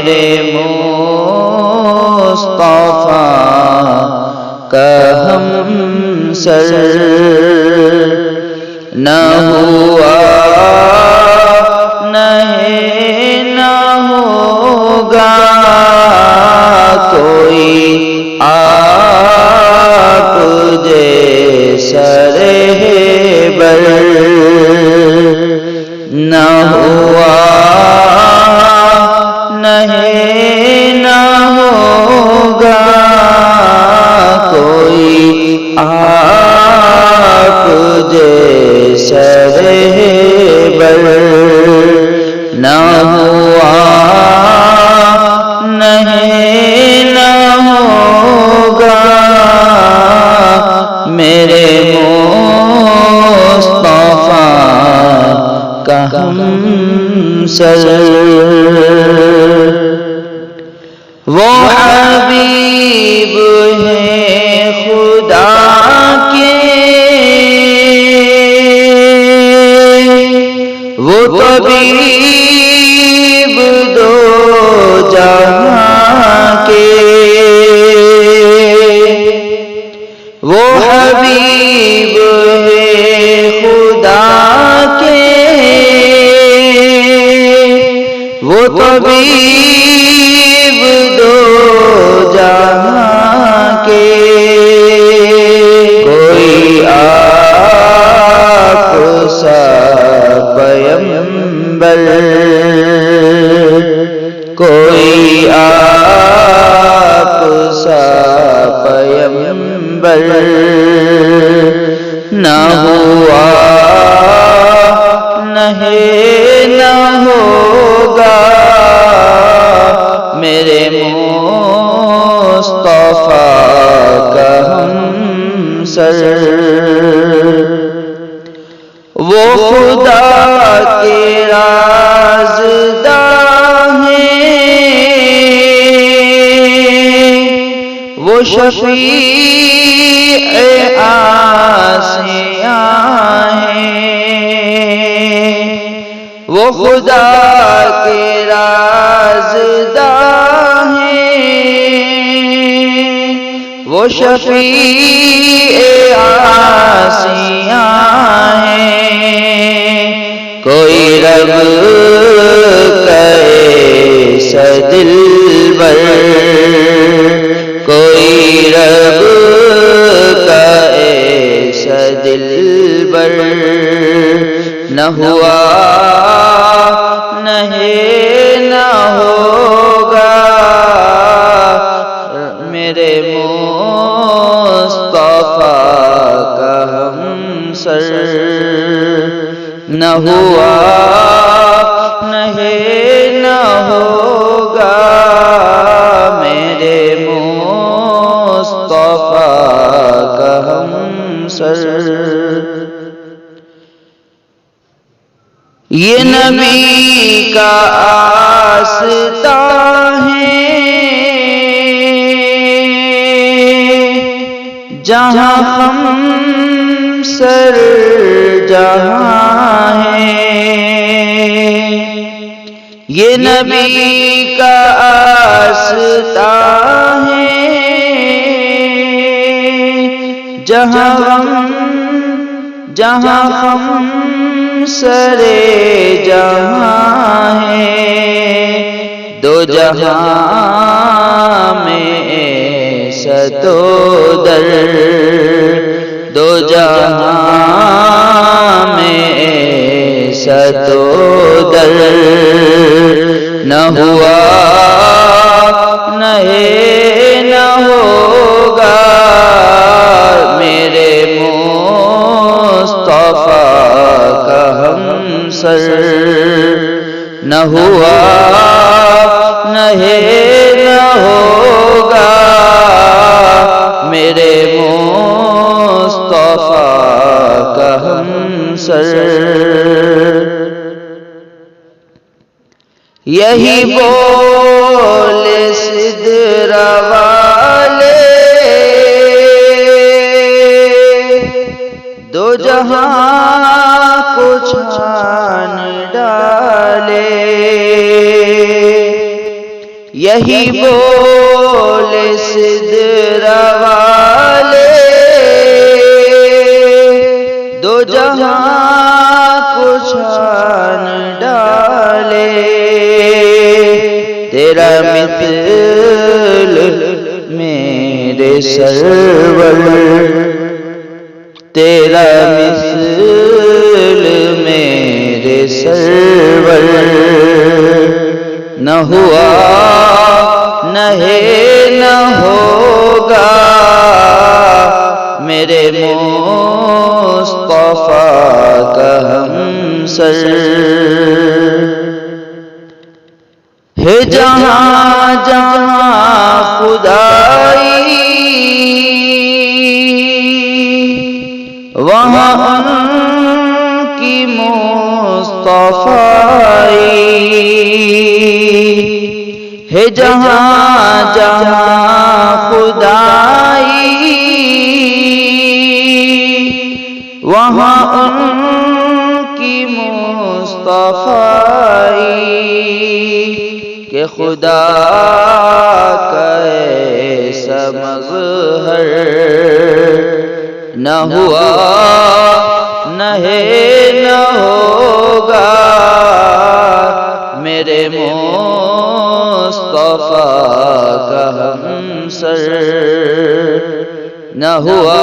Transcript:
میرے مصطفیٰ کا ہمسر نہ ہوا نہیں نہ ہوگا کوئی آپ جیسا رہبر نہ ہوا نہیں نہ ہوگا کوئی آپ جیسا رہبر نہ ہوا نہیں نہ ہوگا میرے مصطفیٰ کا ہمسر وہ حبیب ہیں خدا کے وہ طبیب دو جہاں کے وہ حبیب ہیں خدا کے وہ طبیب دو جہاں کے کوئی آپ سا پیغمبر کوئی آپ سا پیغمبر نہ ہوا نہیں نہ ہوگا میرے مصطفیٰ کا ہمسر وہ خدا کے رازداں ہیں وہ شفیع آسیاں ہیں وہ خدا کے رازداں ہیں وہ شفیع آسیاں ہیں کوئی رب کا ایسا دلبر کوئی رب کا ایسا دلبر نہ ہوا نہیں نہ ہوگا میرے مصطفیٰ کا ہمسر نہ ہوا نہیں نہ ہوگا میرے مصطفیٰ کا ہمسر یہ نبی کا آستان ہے جہاں ہمسر جہاں ہے یہ نبی کا آستان ہے جہاں ہمسر جہاں ہے دو جہاں میں ایسا تو در دو جہاں میں ایسا تو در نہ ہوا نہیں نہ ہوگا میرے مصطفیٰ کا ہمسر نہ ہوا نہیں نہ ہوگا میرے مصطفیٰ کا ہمسر یہی بول سدرا والے دو جہاں کو چھان ڈالے یہی بولے سدرہ والے دو جہاں کو چھان ڈالے تیرا مثل میرے سرور تیرا مثل میرے سرور نہ ہوا نہ ہے نہ ہوگا میرے مصطفیٰ کا ہمسر ہے جہاں جہاں خدائی وہاں ان کی مصطفیٰ ہے جہاں جہاں خدائی وہاں ان کی مصطفیٰ کہ خدا کا ایسا مظہر نہ ہوا نہ ہے نہ ہوگا میرے مصطفیٰ کا ہمسر نہ ہوا